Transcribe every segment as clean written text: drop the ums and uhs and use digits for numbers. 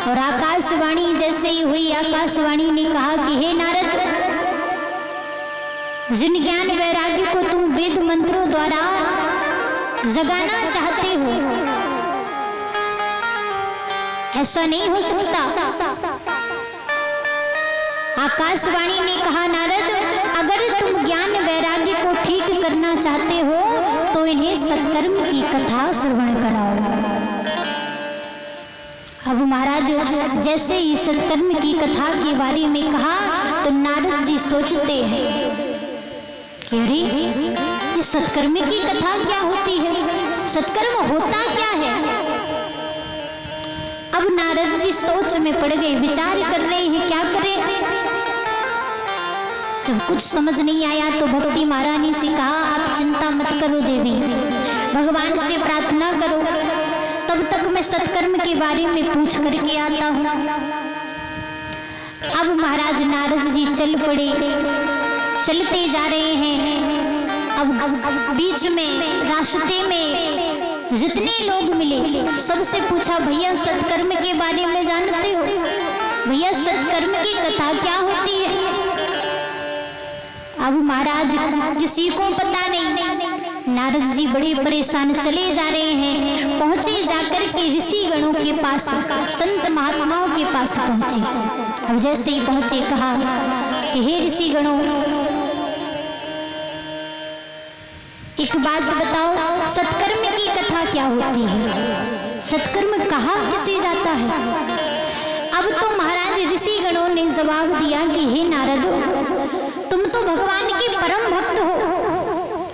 और आकाशवाणी जैसे ही हुई, आकाशवाणी ने कहा कि हे नारद, जिन ज्ञान वैराग्य को तुम वेद मंत्रों द्वारा जगाना चाहते हो, ऐसा नहीं हो सकता। आकाशवाणी ने कहा नारद, अगर तुम ज्ञान वैराग्य को ठीक करना चाहते हो तो इन्हें सत्कर्म की कथा श्रवण कराओ। अब महाराज जैसे ही सत्कर्म की कथा के बारे में कहा तो नारद जी सोचते हैं कि अरे ये सत्कर्म की कथा क्या होती है, सत्कर्म होता क्या है। अब नारद जी सोच में पड़ गए, विचार कर रहे हैं क्या करें। जब कुछ समझ नहीं आया तो भक्ति महारानी से कहा, आप चिंता मत करो देवी, भगवान से प्रार्थना करो, तब तक मैं सत्कर्म के बारे में पूछ करके आता हूँ। अब महाराज नारद जी चल पड़े, चलते जा रहे हैं। अब बीच में रास्ते में जितने लोग मिले सबसे पूछा, भैया सत्कर्म के बारे में जानते हो, भैया सत्कर्म की कथा क्या होती है। अब महाराज किसी को पता नहीं। नारद जी बड़े परेशान चले जा रहे हैं। पहुंचे जाकर के ऋषि गणों के पास, संत महात्माओं के पास पहुंचे। अब जैसे ही पहुंचे कहा कि हे ऋषि गणों, एक बात बताओ, सत्कर्म की कथा क्या होती है, सत्कर्म कहाँ किसे जाता है। अब तो महाराज ऋषि गणों ने जवाब दिया कि हे नारद, तुम तो भगवान के परम भक्त हो,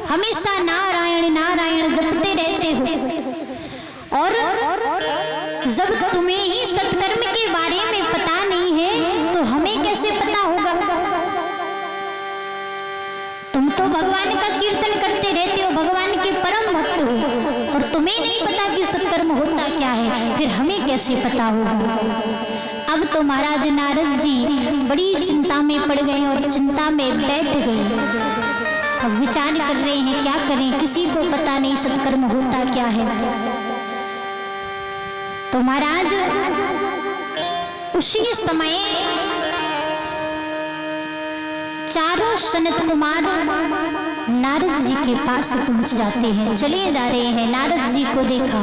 हमेशा नारायण नारायण जपते रहते हो, और जब तुम्हें ही सत्कर्म के बारे में पता नहीं है तो हमें कैसे पता होगा। तुम तो भगवान का कीर्तन करते रहते हो, भगवान के परम भक्त हो, और तुम्हें नहीं पता कि सत्कर्म होता क्या है, फिर हमें कैसे पता होगा। अब तो महाराज नारद जी बड़ी चिंता में पड़ गए और चिंता में बैठ गए। अब विचार कर रहे हैं क्या करें, किसी को पता नहीं सत्कर्म होता क्या है। तो महाराज उसी समय चारों सनत कुमार नारद जी के पास पहुंच जाते हैं, चले जा रहे हैं। नारद जी को देखा,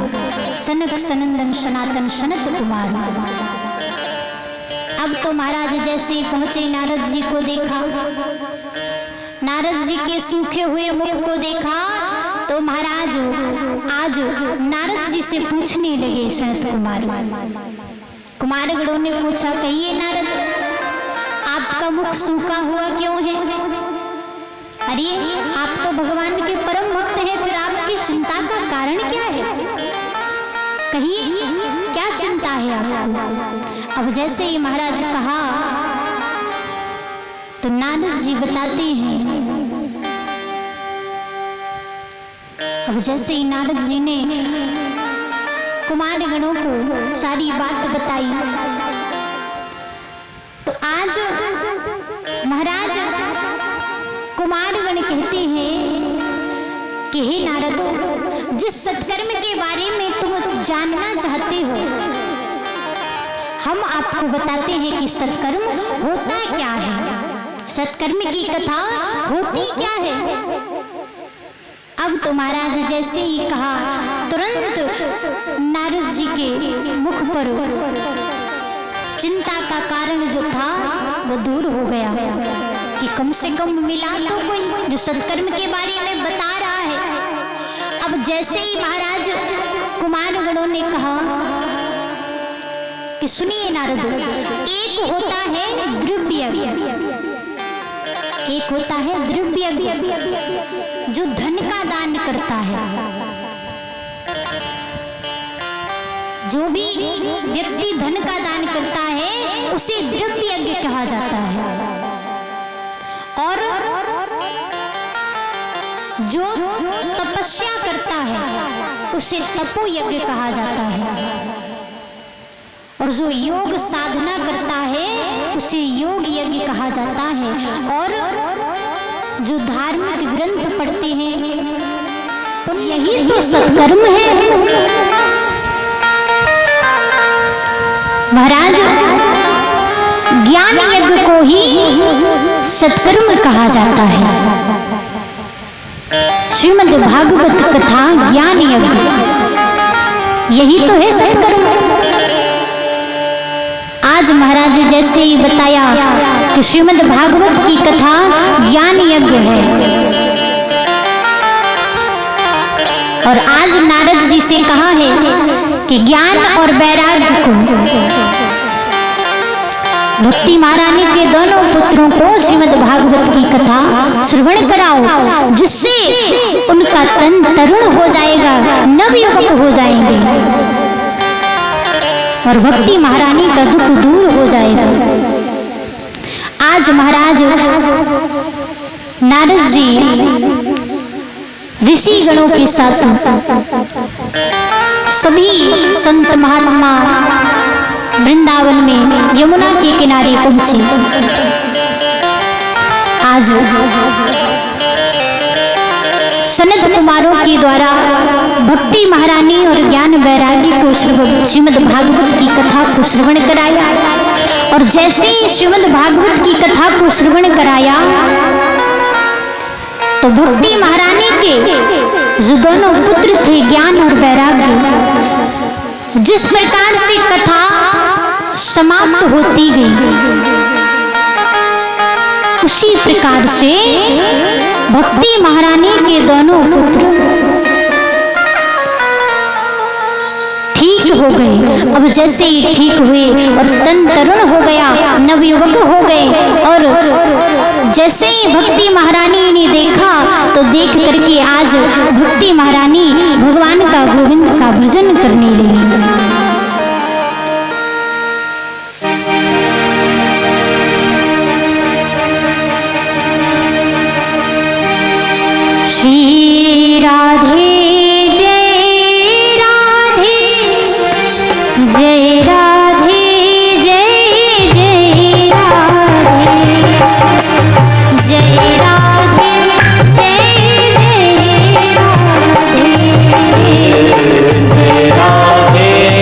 सनक सनंदन सनातन सनत कुमार। अब तो महाराज जैसे पहुंचे, नारद जी को देखा, नारद जी के सूखे हुए मुख को देखा तो महाराज आज नारद जी से पूछने लगे सनत कुमार। कुमारगणों ने पूछा, कहिए नारद, आपका मुख सूखा हुआ क्यों है। अरे आप तो भगवान के परम भक्त हैं, फिर आपकी चिंता का कारण क्या है, कहिए क्या चिंता है आपको। अब जैसे ही महाराज कहा तो नारद जी बताते हैं। अब जैसे ही नारद जी ने कुमारगणों को सारी बात बताई तो आज महाराज कुमारगण कहते हैं कि हे नारद, जिस सत्कर्म के बारे में तुम जानना चाहते हो, हम आपको बताते हैं कि सत्कर्म होता क्या है, सत्कर्म की कथा होती क्या है। अब तो महाराज जैसे ही कहा, तुरंत नारद जी के मुख पर चिंता का कारण जो था वो दूर हो गया कि कम से कम मिला तो कोई जो सत्कर्म के बारे में बता रहा है। अब जैसे ही महाराज कुमारगणों ने कहा कि सुनिए नारद, एक होता है द्रव्य, एक होता है द्रव्य जो धन का दान करता है। जो भी व्यक्ति धन का दान करता है उसे द्रव्य यज्ञ कहा जाता है, और जो तपस्या करता है उसे तपो यज्ञ कहा जाता है, और जो योग साधना करता है उसे योग यज्ञ कहा जाता है, और जो धार्मिक ग्रंथ पढ़ते हैं तो यही तो सत्कर्म है। महाराज ज्ञान यज्ञ को ही सत्कर्म कहा जाता है। श्रीमद् भागवत कथा ज्ञान यज्ञ यही तो है सत्कर्म। आज महाराज जैसे ही बताया कि श्रीमद् भागवत की कथा ज्ञान यज्ञ है, और आज नारद जी से कहा है कि ज्ञान और वैराग्य को भक्ति महारानी के दोनों पुत्रों को श्रीमद् भागवत की कथा श्रवण कराओ, जिससे उनका तन तरुण हो जाएगा, नवयुवक हो जाएंगे और भक्ति महारानी का दुख दूर हो जाएगा। आज महाराज नारद जी ऋषि गणों के साथ सभी संत महात्मा वृंदावन में यमुना के किनारे पहुंचे। आज सनत कुमारों के द्वारा भक्ति महारानी और ज्ञान वैराग्य को श्रीमद् भागवत की कथा को श्रवण कराया, और जैसे ही श्रीमद् भागवत की कथा को श्रवण कराया तो भक्ति महारानी के जो दोनों पुत्र थे ज्ञान और वैराग्य, जिस प्रकार से कथा समाप्त होती गई उसी प्रकार से भक्ति महारानी के दोनों पुत्र ठीक हो गए। अब जैसे ही ठीक हुए और तन तरुण हो गया, नवयुवक हो गए, और जैसे ही भक्ति महारानी ने देखा तो देख करके आज भक्ति महारानी भगवान का गोविंद का भजन करने लगी। श्री राधे जय राधे, जय राधे जय जय राधे, जय राधे जय जय राधे, जय राधे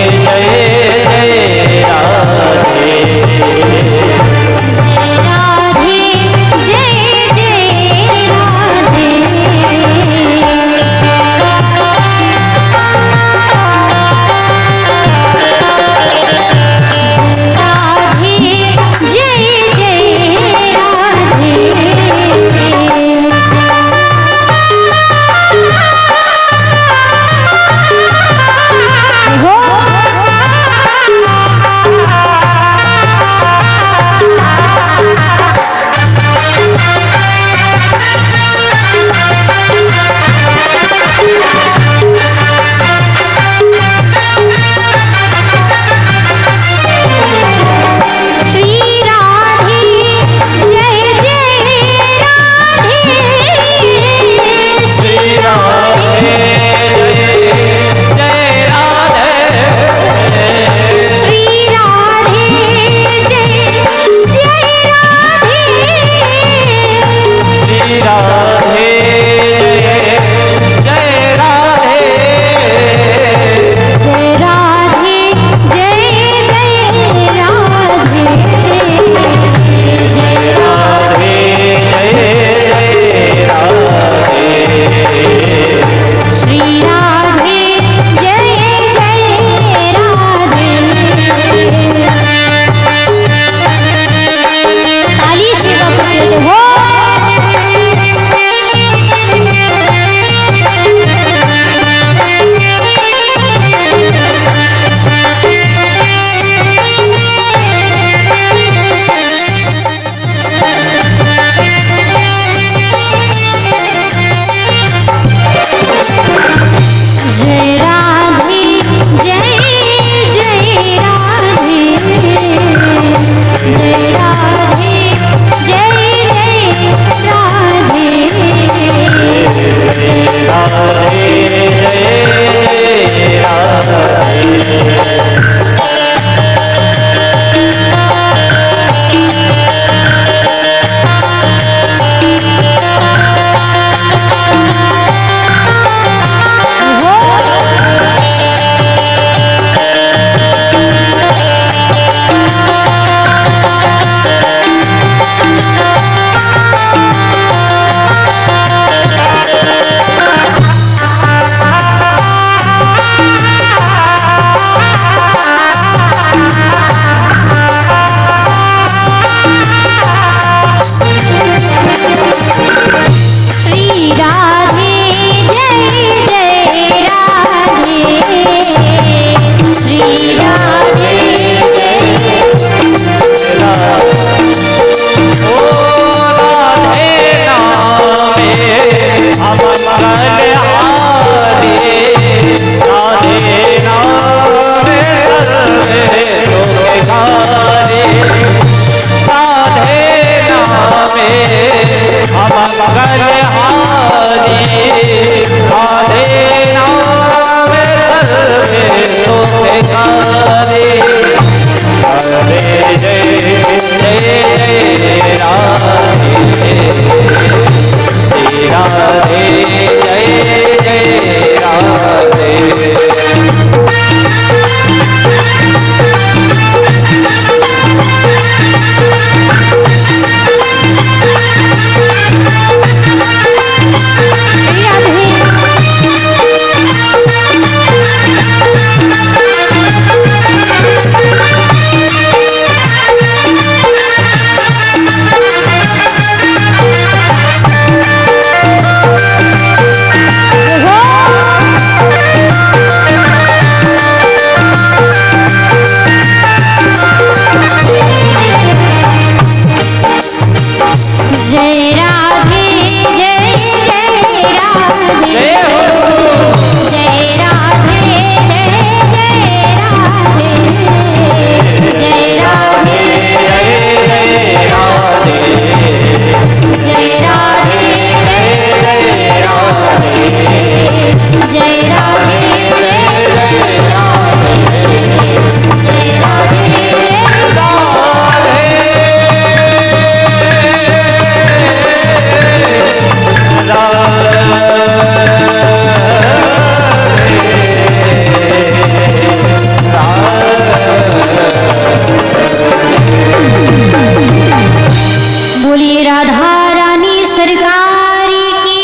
बोलिए राधा रानी सरकार की,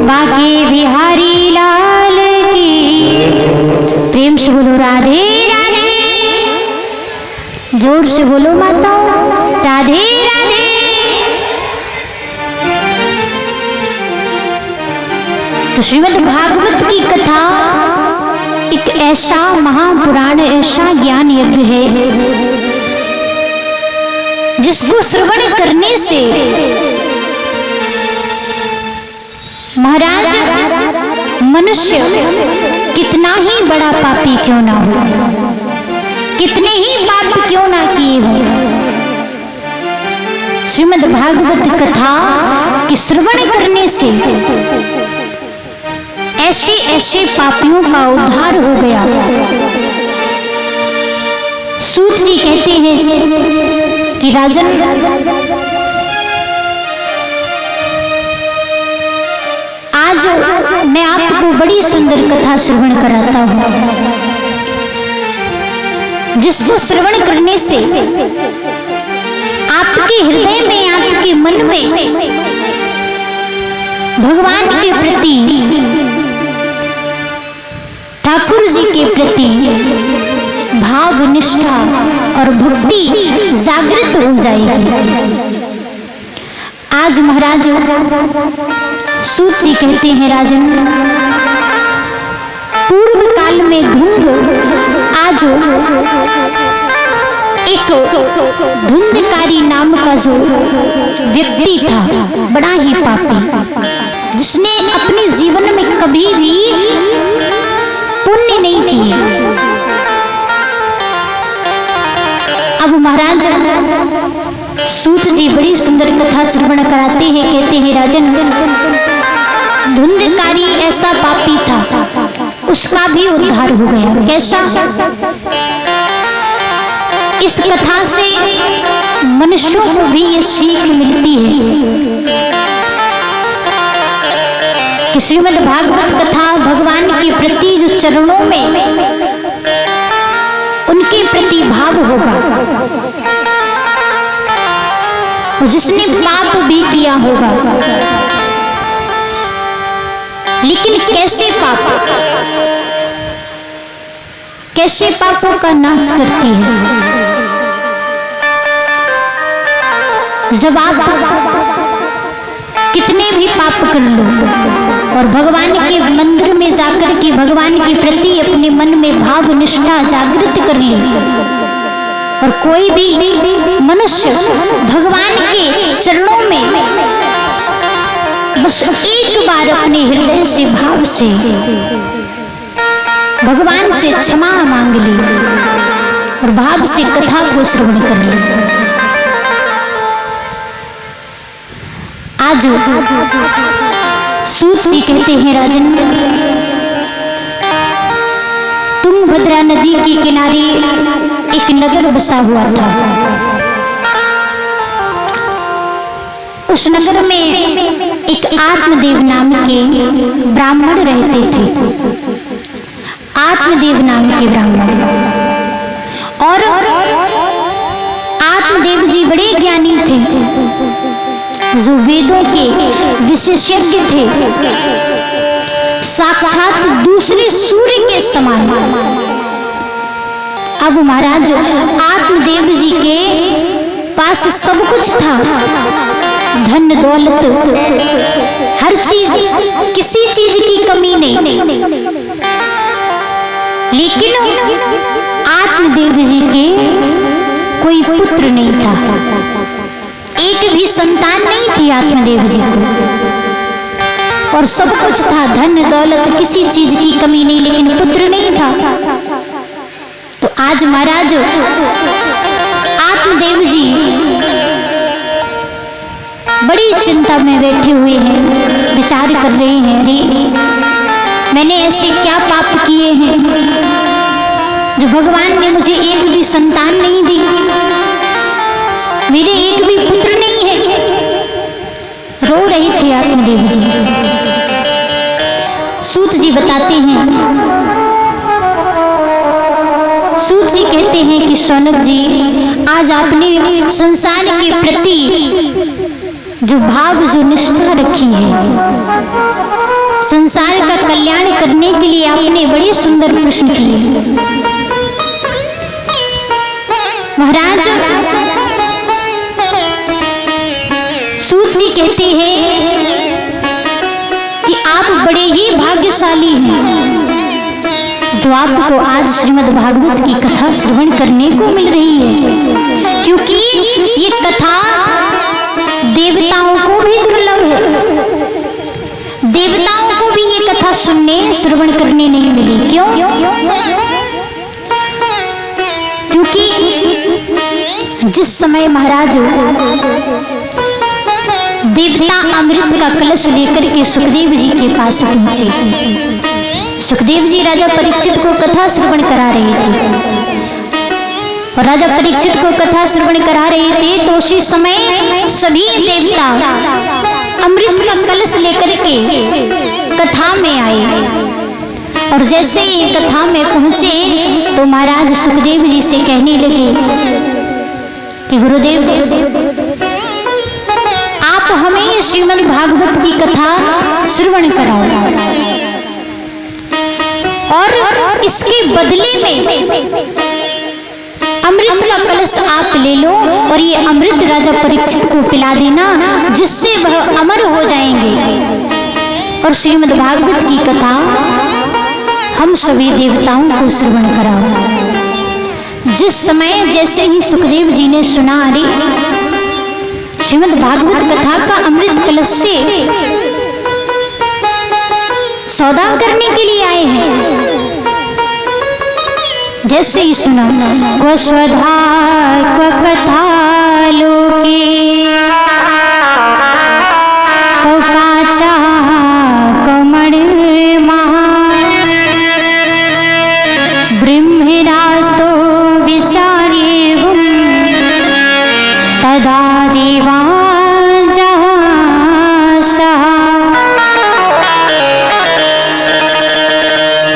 बाकी बिहारी लाल की। प्रेम से बोलो राधे राधे, जोर से बोलो माता राधे राधे। तो श्रीमद् भागवत की कथा एक ऐसा महापुराण, ऐसा ज्ञान यज्ञ है जिसको श्रवण करने से महाराज मनुष्य कितना ही बड़ा पापी क्यों ना हो, कितने ही पाप क्यों ना किए हो, श्रीमद् भागवत कथा की श्रवण करने से ऐसे ऐसे पापियों का उद्धार हो गया। सूत जी कहते हैं कि राजन, आज मैं आपको बड़ी सुंदर कथा श्रवण कराता हूँ, जिसको श्रवण करने से आपके हृदय में, आपके मन में भगवान के प्रति, ठाकुर जी के प्रति भाव, निष्ठा और भक्ति जागृत हो जाएगी। आज महाराज सूत जी कहते हैं राजन, पूर्व काल में धुंध, आज एक धुंधकारी नाम का जो व्यक्ति था, बड़ा ही पापी, जिसने अपने जीवन में कभी भी पुण्य नहीं किए। अब महाराज सूत जी बड़ी सुंदर कथा श्रवण कराते हैं, कहते हैं राजन, धुंधकारी ऐसा पापी था, उसका भी उद्धार हो गया। कैसा? इस कथा से मनुष्यों को भी ये सीख मिलती है कि श्रीमद् भागवत कथा भगवान के प्रति जो चरणों में उनके प्रति भाव होगा, जिसने पाप भी किया होगा, लेकिन कैसे पाप, कैसे पापों का नाश करती है। जब आप कितने भी पाप कर लो और भगवान के मंदिर में जाकर के भगवान के प्रति अपने मन में भाव, निष्ठा जागृत कर ले, और कोई भी मनुष्य भगवान के चरणों में बस एक बार अपने हृदय से, भाव से भगवान से क्षमा मांग ले और भाव से कथा को श्रवण कर ले। आज सूत जी कहते हैं राजन, तुंगभद्रा नदी के किनारे एक नगर बसा हुआ था। उस नगर में एक आत्मदेव नाम के ब्राह्मण रहते थे। आत्मदेव नाम के ब्राह्मण, और आत्मदेव जी बड़े ज्ञानी थे, जो वेदों के विशेषज्ञ थे, साक्षात दूसरे सूर्य के समान। अब महाराज आत्मदेव जी के पास सब कुछ था, धन दौलत, हर चीज, किसी चीज की कमी नहीं। लेकिन आत्मदेव जी के कोई पुत्र नहीं था, एक भी संतान नहीं थी आत्मदेव जी को, और सब कुछ था, धन दौलत, किसी चीज की कमी नहीं, लेकिन पुत्र नहीं था। तो आज महाराज आत्मदेव जी बड़ी चिंता में बैठे हुए हैं, विचार कर रहे हैं, अरे मैंने ऐसे क्या पाप किए हैं जो भगवान ने मुझे एक भी संतान नहीं दी, मेरे एक भी पुत्र नहीं है। रो रहे थे आत्मदेव जी। सूत जी बताते हैं, सूत जी कहते हैं कि शौनक जी, आज आपने संसार के प्रति जो भाव, जो निष्ठा रखी है, संसार का कल्याण करने के लिए आपने बड़े सुंदर प्रश्न किए। महाराज सूत जी कहते हैं कि आप बड़े ही भाग्यशाली हैं, जो आपको आज श्रीमद् भागवत की कथा श्रवण करने को मिल रही है, क्योंकि ये कथा देवताओं को भी दुर्लभ है। देवताओं को भी ये कथा सुनने, श्रवण करने नहीं मिली। क्यों? क्योंकि जिस समय महाराज देवता अमृत का कलश लेकर के सुखदेव जी के पास पहुंचे, सुखदेव जी राजा परीक्षित को कथा श्रवण करा रहे थे, और राजा परीक्षित को कथा श्रवण करा रहे थे, तो उसी समय सभी देवता अमृत का कलश लेकर के कथा में आए, और जैसे ही कथा में पहुंचे तो महाराज सुखदेव जी से कहने लगे कि गुरुदेव, आप हमें श्रीमद् भागवत की कथा श्रवण कराओ, और इसके बदले में अमृत का कलश आप ले लो, और ये अमृत राजा परीक्षित को पिला देना, जिससे वह अमर हो जाएंगे, और श्रीमद् भागवत की कथा हम सभी देवताओं को श्रवण कराओ। जिस समय जैसे ही सुखदेव जी ने सुना, अरे श्रीमद् भागवत कथा का अमृत कलश से सौदा करने के लिए आए हैं, जैसे ही सुना, क्व स्वधा क्व कथा लोके, क्व काचा कमणिर्मा, ब्रह्मरातो विचार्येवं तदा देवा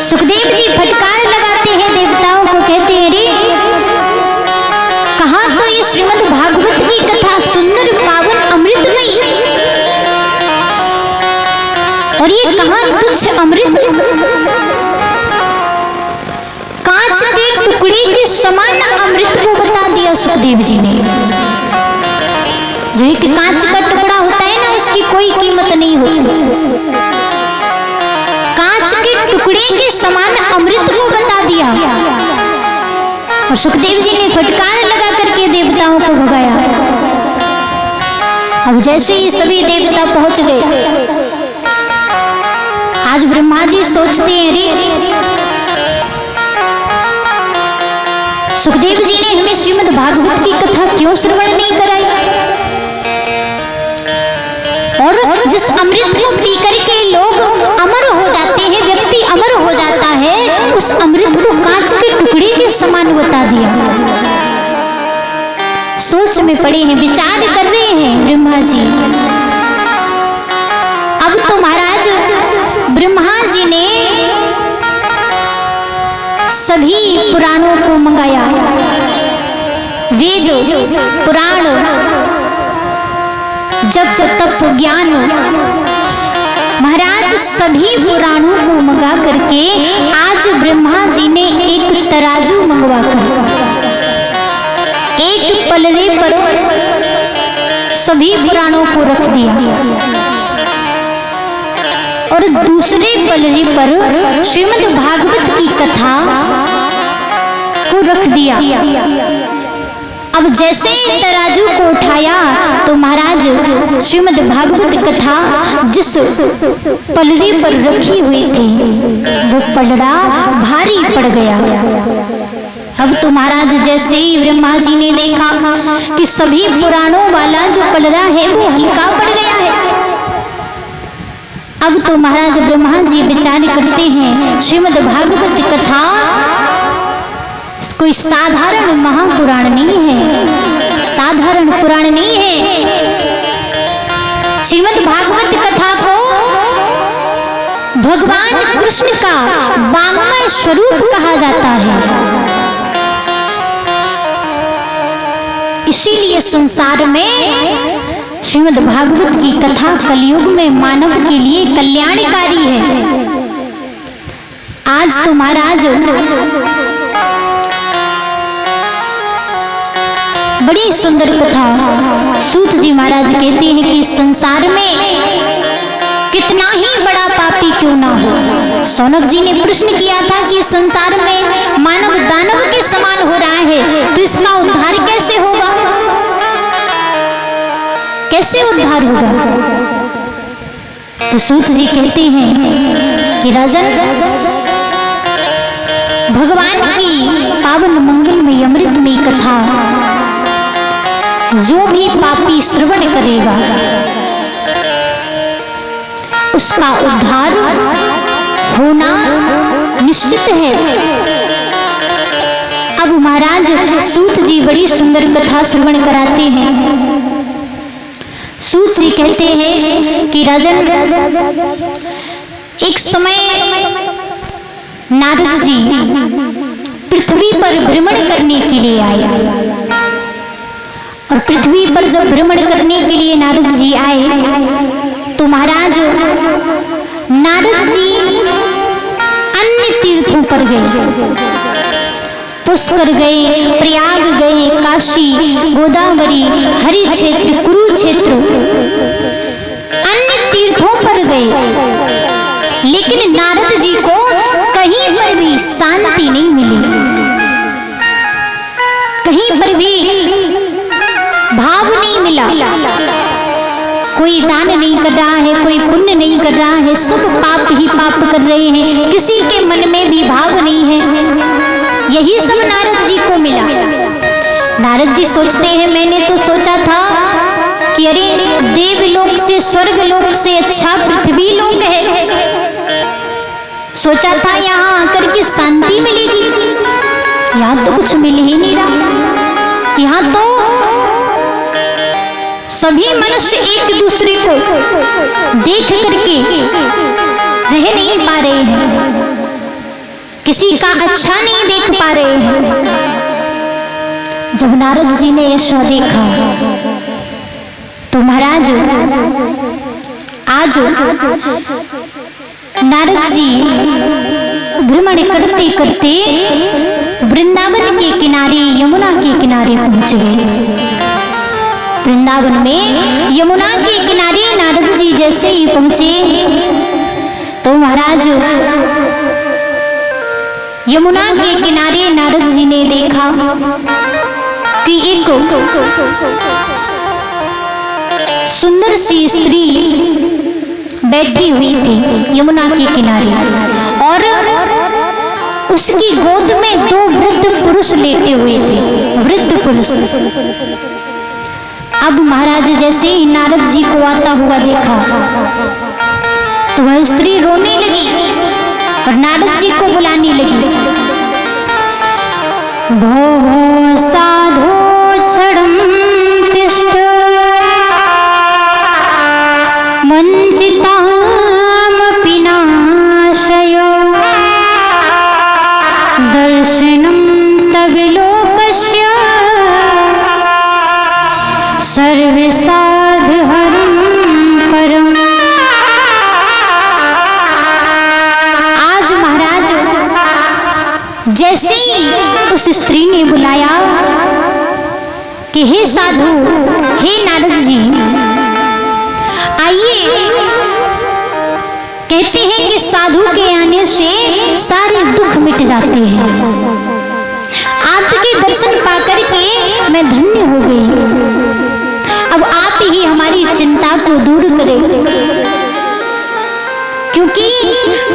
सुखदेव जी फटकार लगाते हैं देवताओं को, कहते हैं, रे कहाँ तो ये श्रीमद् भागवत की कथा सुंदर पावन अमृतमयी, और ये कहाँ तुच्छ अमृत, कांच के टुकड़े के समान अमृत को बता दिया सुखदेव जी ने। जो एक कांच का टुकड़ा होता है ना, उसकी कोई कीमत नहीं होती, टुकड़े के समान अमृत को बता दिया। और सुखदेव जी ने फटकार लगा करके देवताओं को भगाया। अब जैसे ही सभी देवता पहुंच गए, आज ब्रह्मा जी सोचते हैं, अरे सुखदेव जी ने हमें श्रीमद् भागवत की कथा क्यों श्रवण नहीं कराई, और जिस अमृत को पी करके लोग अमर हो जाते हैं, व्यक्ति अमर हो जाता है, उस अमृत को कांच के टुकड़े के समान बता दिया। सोच में पड़े हैं, विचार कर रहे हैं ब्रह्मा जी। अब तो महाराज ब्रह्मा जी ने सभी पुराणों को मंगाया, वेद पुराण जप तप ज्ञान, महाराज सभी पुराणों को मंगा करके आज ब्रह्मा जी ने एक तराजू मंगवा कर एक पलड़े पर सभी पुराणों को रख दिया और दूसरे पलड़े पर श्रीमद् भागवत की कथा को रख दिया। अब जैसे तराजू को उठाया तो महाराज श्रीमद् भागवत कथा जिस पलड़े पर रखी हुई थी वो पलड़ा भारी पड़ गया। अब तो महाराज जैसे ही ब्रह्मा जी ने देखा कि सभी पुराणों वाला जो पलड़ा है वो हल्का पड़ गया है। अब तो महाराज ब्रह्मा जी विचार करते हैं श्रीमद् भागवत कथा कोई साधारण महापुराण नहीं है, साधारण पुराण नहीं है। श्रीमद् भागवत कथा को भगवान कृष्ण का वाङ्मय स्वरूप कहा जाता है। इसीलिए संसार में श्रीमद् भागवत की कथा कलयुग में मानव के लिए कल्याणकारी है। आज तो महाराज बड़ी सुंदर कथा सूत जी महाराज कहते हैं कि संसार में कितना ही बड़ा पापी क्यों ना हो। सौनक जी ने प्रश्न किया था कि संसार में मानव दानव के समान हो रहा है तो इसका उद्धार कैसे होगा, कैसे उद्धार होगा। तो सूत जी कहते हैं कि राजन भगवान की पावन मंगलमय अमृतमय कथा जो भी पापी श्रवण करेगा उसका उद्धार होना निश्चित है। अब महाराज सूत जी बड़ी सुंदर कथा श्रवण कराते हैं। सूत जी कहते हैं कि राजन एक समय नारद जी पृथ्वी पर भ्रमण करने के लिए आए और पृथ्वी पर जब भ्रमण करने के लिए नारद जी आए तो महाराज नारद जी अन्य तीर्थों पर गए, पुष्कर गए, प्रयाग गए, काशी, गोदावरी, हरि क्षेत्र, कुरुक्षेत्र अन्य तीर्थों पर गए, लेकिन नारद जी को कहीं पर भी शांति नहीं मिली, कहीं पर भी भाव नहीं मिला। कोई दान नहीं कर रहा है, कोई पुण्य नहीं कर रहा है, सब पाप ही पाप कर रहे हैं, किसी के मन में भी भाव नहीं है। यही सब नारद जी को मिला। नारद जी सोचते हैं मैंने तो सोचा था कि अरे देवलोक से स्वर्ग लोक से अच्छा पृथ्वी लोक है, सोचा था यहाँ आकर के शांति मिलेगी, यहाँ तो कुछ मिल ही नहीं रहा। यहाँ तो सभी मनुष्य एक दूसरे को देख करके रह नहीं पा रहे हैं, किसी का अच्छा नहीं देख पा रहे हैं। जब नारद जी ने ऐसा देखा तो महाराज आज नारद जी भ्रमण करते करते वृंदावन के किनारे यमुना के किनारे पहुंच गए। वृंदावन में यमुना के किनारे नारद जी जैसे ही पहुंचे तो महाराज यमुना के किनारे नारद जी ने देखा कि एक सुंदर सी स्त्री बैठी हुई थी यमुना के किनारे और उसकी गोद में दो वृद्ध पुरुष लेटे हुए थे, वृद्ध पुरुष। अब महाराज जैसे ही नारद जी को आता हुआ देखा तो वह स्त्री रोने लगी और नारद जी को बुलाने लगी। भो साधो क्षणं कि हे साधु, हे नारद जी, आइए। कहते हैं कि साधु के आने से सारे दुख मिट जाते हैं। आपके दर्शन पाकर के मैं धन्य हो गई। अब आप ही हमारी चिंता को दूर करें, क्योंकि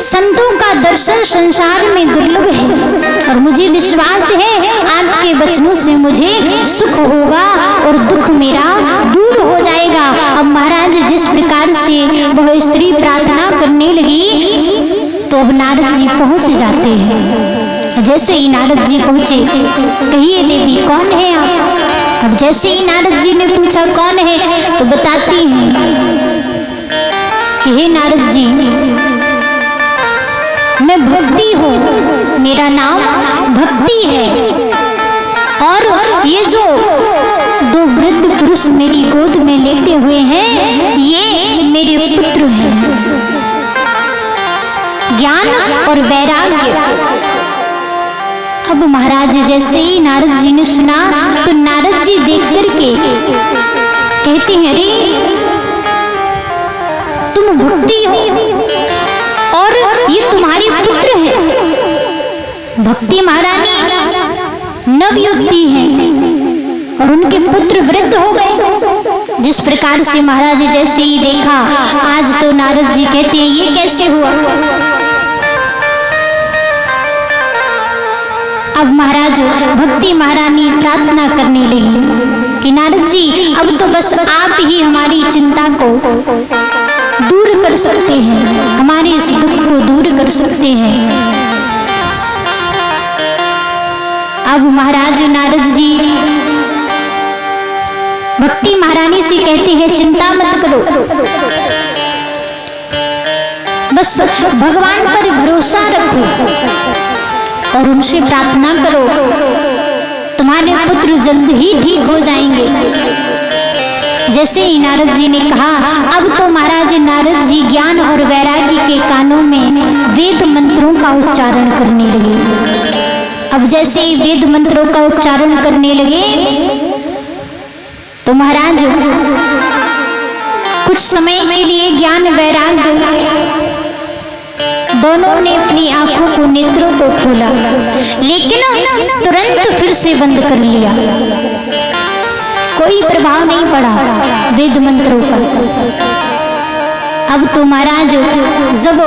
संतों का दर्शन संसार में दुर्लभ है और मुझे विश्वास है आपके वचनों से मुझे सुख होगा और दुख मेरा दूर हो जाएगा। अब महाराज जिस प्रकार से वह स्त्री प्रार्थना करने लगी तो अब नारद जी पहुंच जाते हैं। जैसे ही नारद जी पहुंचे, कहिए देवी कौन है आप? अब जैसे ही नारद जी ने पूछा कौन है तो बताती हैं कि हे नारद जी, मैं भक्ति हूँ, मेरा नाम भक्ति है और ये जो दो वृद्ध पुरुष मेरी गोद में लेटे हुए हैं ये मेरे पुत्र हैं। ज्ञान और वैराग्य। अब महाराज जैसे ही नारद जी ने सुना तो नारद जी देख करके कहते हैं, अरे तुम भक्ति हो और ये तुम्हारे पुत्र हैं। भक्ति महारानी नवयुवती हैं और उनके पुत्र वृद्ध हो गए। जिस प्रकार से महाराज जैसे ही देखा, आज तो नारद जी कहते हैं ये कैसे हुआ? अब महाराज भक्ति महारानी प्रार्थना करने लगी कि नारद जी अब तो बस आप ही हमारी चिंता को दूर कर सकते हैं, हमारे इस दुख को दूर कर सकते हैं। अब महाराज नारद जी भक्ति महारानी से कहते हैं चिंता मत करो, बस भगवान पर भरोसा रखो और उनसे प्रार्थना करो, तुम्हारे पुत्र जल्द ही ठीक हो जाएंगे। जैसे ही नारद जी ने कहा, अब तो महाराज नारद जी ज्ञान और वैराग्य के कानों में वेद मंत्रों का उच्चारण करने लगे। अब जैसे ही वेद मंत्रों का उच्चारण करने लगे तो महाराज कुछ समय के लिए ज्ञान वैराग्य दोनों ने अपनी आंखों को, नेत्रों को खोला, लेकिन तुरंत फिर से बंद कर लिया। कोई प्रभाव नहीं पड़ा वेद मंत्रों का। अब तो महाराज जब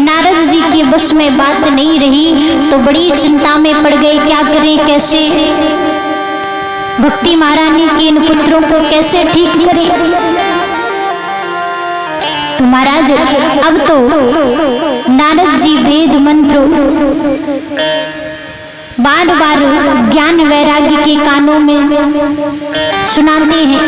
नारद जी के बस में बात नहीं रही तो बड़ी चिंता में पड़ गए, क्या करें, कैसे भक्ति महारानी के इन पुत्रों को कैसे ठीक करें। तो महाराज अब तो नारद जी वेद मंत्र बार बार ज्ञान वैराग्य के कानों में सुनाते हैं,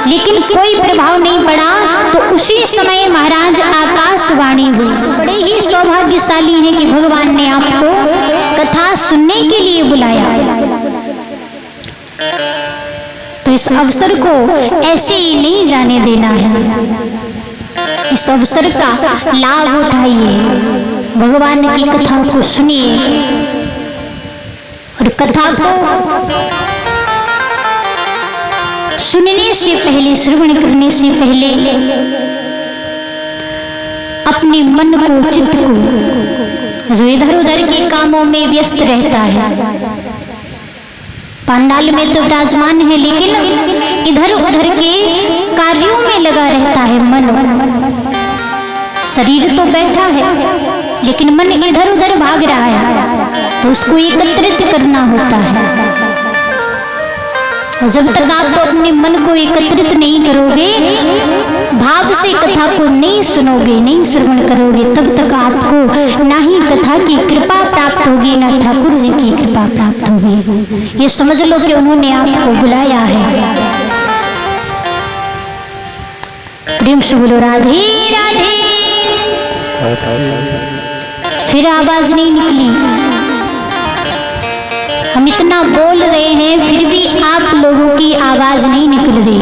लेकिन कोई प्रभाव नहीं पड़ा। तो उसी समय महाराज आकाशवाणी हुई। बड़े ही सौभाग्यशाली हैं कि भगवान ने आपको कथा सुनने के लिए बुलाया। तो इस अवसर को ऐसे ही नहीं जाने देना है। इस अवसर का लाभ उठाइए, भगवान की कथा को सुनिए और कथा को सुनने से पहले, श्रवण करने से पहले अपने मन को, चित्त को, जो इधर उधर के कामों में व्यस्त रहता है, पंडाल में तो विराजमान है लेकिन इधर उधर के कार्यों में लगा रहता है मन। शरीर तो बैठा है लेकिन मन इधर उधर भाग रहा है, तो उसको एकत्रित करना होता है। जब तक आप अपने मन को एकत्रित नहीं करोगे, भाव से कथा को नहीं सुनोगे, नहीं श्रवण करोगे, तब तक आपको ना ही कथा की कृपा प्राप्त होगी, ना ठाकुर जी की कृपा प्राप्त होगी। ये समझ लो कि उन्होंने आपको बुलाया है। प्रेम से बोलो राधे राधे। फिर आवाज नहीं निकली। हम इतना बोल रहे हैं फिर भी आप लोगों की आवाज नहीं निकल रही।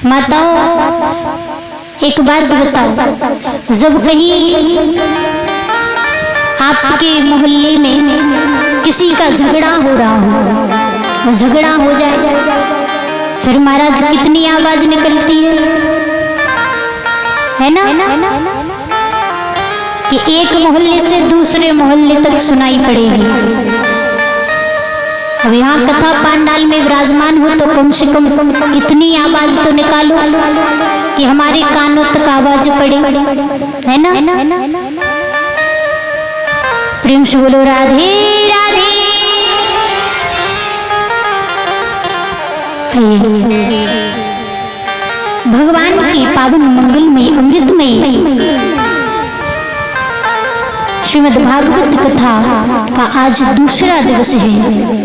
माताओं, एक बात बताओ, जब कहीं आपके मोहल्ले में किसी का झगड़ा हो रहा हो और झगड़ा हो जाए फिर महाराज कितनी आवाज निकलती है ना कि एक मोहल्ले से दूसरे मोहल्ले तक सुनाई पड़ेगी। अब यहाँ कथा पांडाल में विराजमान हो तो कम से कम कितनी आवाज तो निकालो कि हमारे कानों तक आवाज पड़े, है ना? प्रेम से बोलो राधे राधे। भगवान की पावन मंगलमय अमृतमय श्रीमद् भागवत कथा का आज दूसरा दिवस है,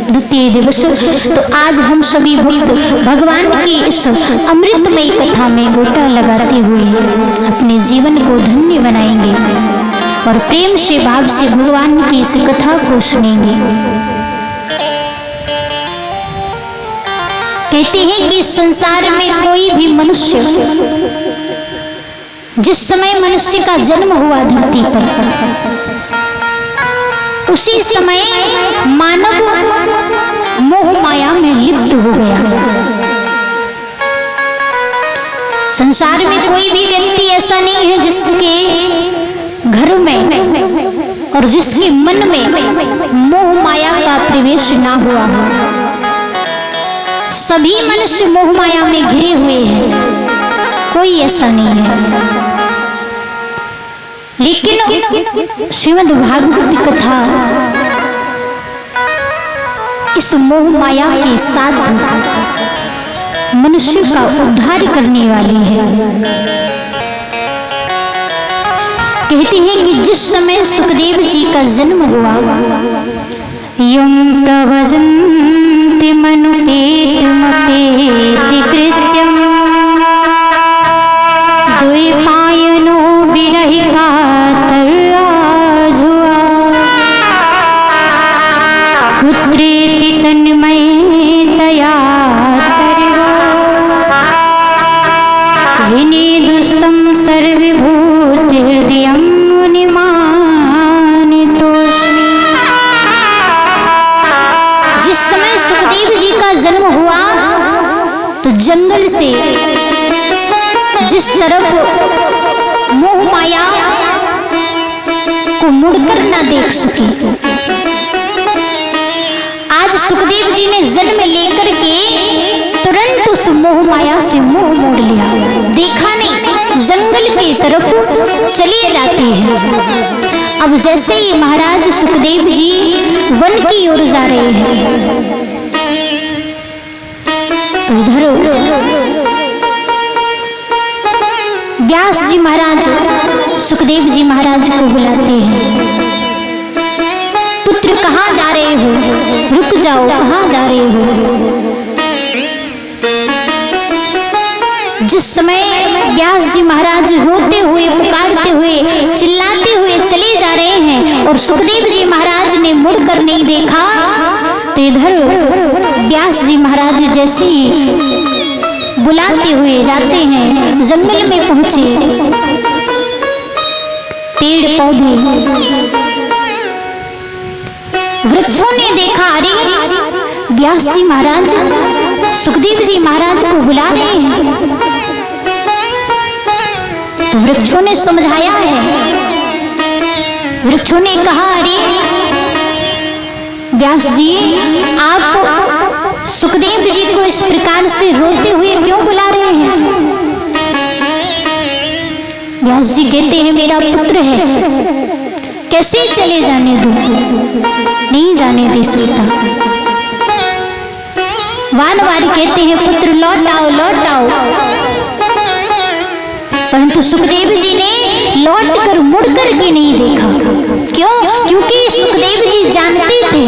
द्वितीय दिवस। तो आज हम सभी भक्त भगवान की इस अमृतमय कथा में गोटा लगाते हुए अपने जीवन को धन्य बनाएंगे और प्रेम से भाव से भगवान की इस कथा को सुनेंगे। कहते हैं कि संसार में कोई भी मनुष्य, जिस समय मनुष्य का जन्म हुआ धरती पर, उसी समय मानव मोह माया में लिप्त हो गया। संसार में कोई भी व्यक्ति ऐसा नहीं है जिसके घर में और जिसके मन में मोह माया का प्रवेश ना हुआ हो। सभी मनुष्य मोह माया में घिरे हुए हैं, कोई ऐसा नहीं है। लेकिन श्रीमद् भागवत कथा इस मोह माया के साथ मनुष्य का उद्धार करने वाली है। कहते हैं कि जिस समय सुखदेव जी का जन्म हुआ, यं प्रव्रजन्ति मनुपेतमपेति कृत्यम् द्वैपायनो विरहिका तर्राजुआ पुत्रेति तन्मयतया तर्वा विनिदुस्तं सर्वभूतिहृदयं मुनिमानितोऽस्मि। जिस समय सुखदेव जी का जन्म हुआ तो जंगल से जिस तरफ मोह माया को मुड़कर ना देख सके, आज सुखदेव जी ने जन्म लेकर के तुरंत उस मोह माया से मुंह मोड़ लिया। देखा नहीं, जंगल की तरफ चले जाते हैं। अब जैसे ही महाराज सुखदेव जी वन की ओर जा रहे हैं तो इधर व्यास जी महाराज सुखदेव जी महाराज को बुलाते हैं। पुत्र कहाँ जा रहे हो, रुक जाओ, कहाँ जा रहे हो। जिस समय व्यास जी महाराज रोते हुए, पुकारते हुए, चिल्लाते हुए चले जा रहे हैं और सुखदेव जी महाराज ने मुड़कर नहीं देखा तो इधर व्यास जी महाराज जैसे ही बुलाते हुए जाते हैं, जंगल में पहुंचे। पेड़ पौधे वृक्षों ने देखा, अरे व्यास जी महाराज सुखदेव जी महाराज को बुला रहे हैं। तो वृक्षों ने समझाया है, वृक्षों ने कहा, अरे व्यास जी आप सुखदेव जी को इस प्रकार से रोते हुए क्यों बुला रहे हैं। व्यास जी कहते हैं मेरा पुत्र है, कैसे चले जाने दूं, नहीं जाने दे सकता। बार-बार कहते हैं पुत्र लौट आओ, लौट आओ। परंतु सुखदेव जी ने लौट कर मुड़ कर के नहीं देखा। क्यों? क्योंकि सुखदेव जी जानते थे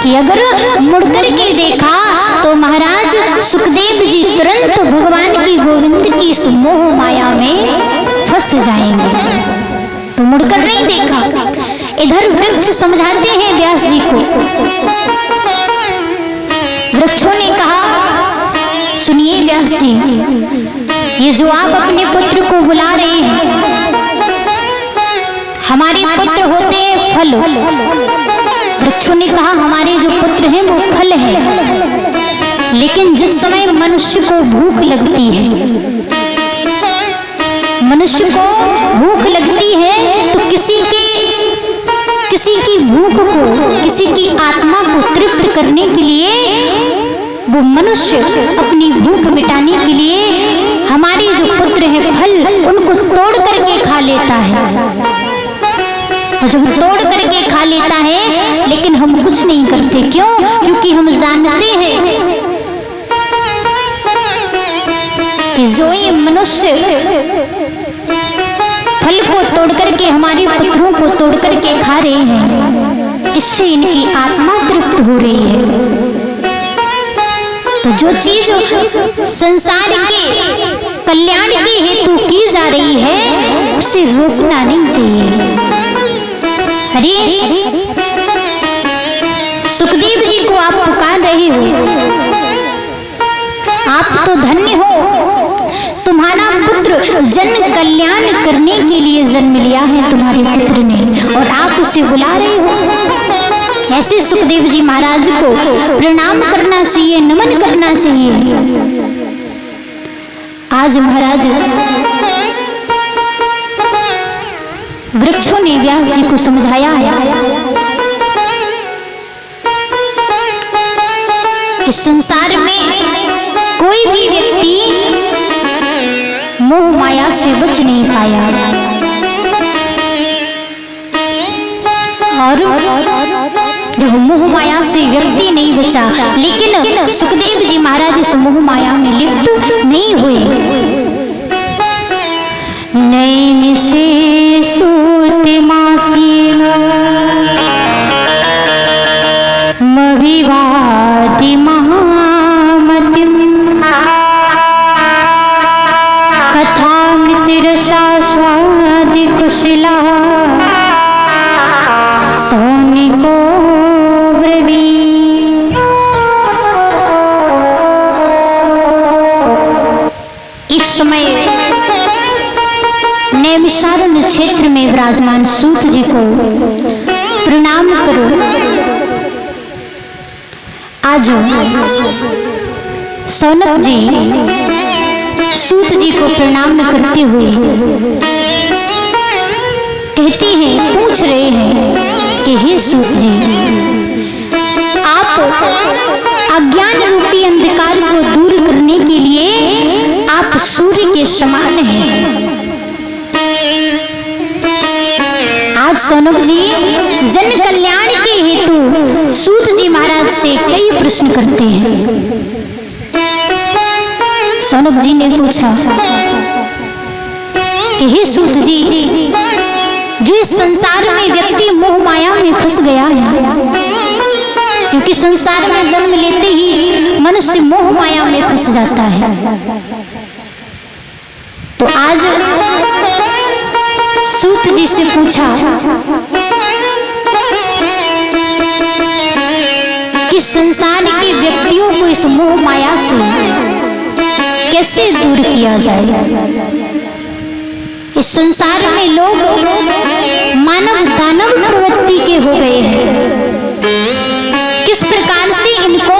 कि अगर मुड़ कर के देखा तो महाराज सुखदेव जी तुरंत भगवान की गोविंद की इस मोह माया में फंस जाएंगे, तो मुड़कर नहीं देखा। इधर वृक्ष समझाते हैं व्यास जी को। वृक्षों ने कहा, सुनिए व्यास जी, ये जो आप अपने पुत्र को बुला रहे हैं, हमारे पुत्र होते हैं फल, वृक्षों ने कहा हमारे जो पुत्र हैं वो फल है, लेकिन जिस समय मनुष्य को भूख लगती है, मनुष्य को भूख लगती है तो किसी की भूख को, किसी की आत्मा को तृप्त करने के लिए वो मनुष्य अपनी भूख मिटाने के लिए हमारे जो पुत्र हैं फल उनको तोड़ करके खा लेता है। और जब तोड़ करके खा लेता है लेकिन हम कुछ नहीं करते, क्यों? क्योंकि हम जानते हैं कि जो ये मनुष्य फल को तोड़ करके, हमारे पुत्रों को तोड़ करके खा रहे हैं, इससे इनकी आत्मा तृप्त हो रही है। तो जो चीज संसार के कल्याण के हेतु की जा रही है उसे रोकना नहीं चाहिए। अरे सुखदेव जी को आप पुकार रहे हो, आप तो धन्य हो, तुम्हारा पुत्र जन कल्याण करने के लिए जन्म लिया है तुम्हारे पुत्र ने, और आप उसे बुला रहे हो। ऐसे सुखदेव जी महाराज को प्रणाम करना चाहिए, नमन करना चाहिए। आज महाराज वृक्षों ने व्यास जी को समझाया है कि संसार में कोई भी व्यक्ति मोह माया से बच नहीं पाया, और जब मोह माया से व्यक्ति नहीं बचा, लेकिन सुखदेव जी महाराज इस मोह माया में लिप्त नहीं हुए। नैन से सूत मासीन मविवादि महामतिम कथामृतरसास्वादि कुशला सौनिको ब्रवीत्। एक समय नैमिषारण्य क्षेत्र में विराजमान सूत जी को प्रणाम करो। आज सौनक जी सूत जी को प्रणाम करते हुए कहते हैं, पूछ रहे हैं कि हे सूत जी, आप अज्ञान रूपी अंधकार को दूर करने के लिए आप सूर्य के समान हैं। आज सौनक जी जन कल्याण के हेतु सूत जी महाराज से कई प्रश्न करते हैं। सौनक जी ने पूछा कि हे सूत जी, जो इस संसार में व्यक्ति मोह माया में फंस गया है, क्योंकि संसार में जन्म लेते ही मनुष्य मोह माया में फंस जाता है, तो आज सूत जी से पूछा कि संसार के व्यक्तियों को इस मोह माया से कैसे दूर किया जाए। इस संसार में लोग मानव दानव प्रवृत्ति के हो गए हैं, किस प्रकार से इनको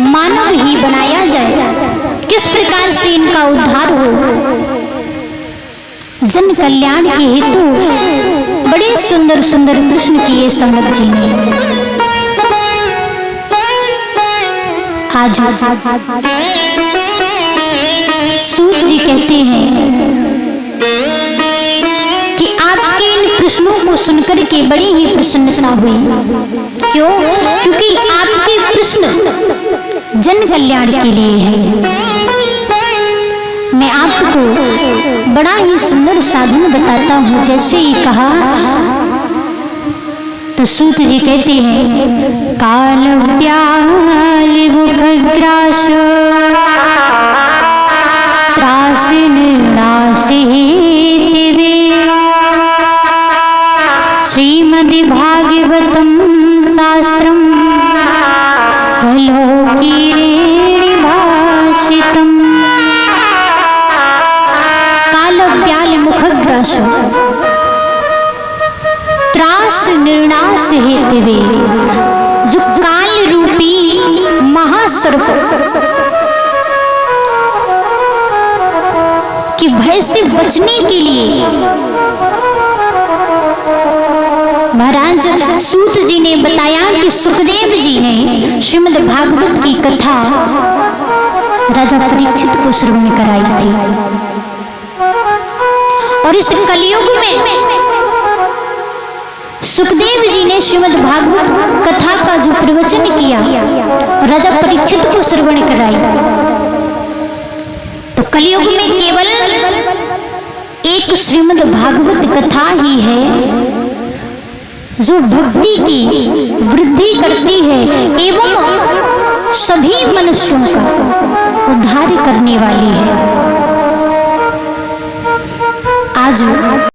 मानव ही बनाया जाए, किस प्रकार से इनका उद्धार हो। जन कल्याण के हेतु बड़े सुंदर सुंदर प्रश्न किए सौनक जी ने। आज सूत जी कहते हैं कि आपके इन प्रश्नों को सुनकर के बड़ी ही प्रसन्नता हुई। क्यों? क्योंकि आपके प्रश्न जन कल्याण के लिए हैं। मैं आपको बड़ा ही सुंदर साधन बताता हूँ। जैसे ही कहा तो सूत जी कहते हैं, काल प्याल मुखग्रास त्रासिन नासितिवे श्रीमद् भागवतम शास्त्रम कलोकीरेण भाषितम। काल प्याल मुखग्रास त्रास निर्णास हेतु जो काल रूपी महासर्प कि भय से बचने के लिए महाराज सूत जी ने बताया कि सुखदेव जी ने श्रीमद् भागवत की कथा राजा परीक्षित को श्रवण कराई थी। और इस कलयुग में सुखदेव जी ने श्रीमद् भागवत कथा का जो प्रवचन किया राजा परीक्षित को श्रवण कराई, तो कलयुग में केवल एक श्रीमद् भागवत कथा ही है जो भक्ति की वृद्धि करती है एवं सभी मनुष्यों का उद्धार करने वाली है। आज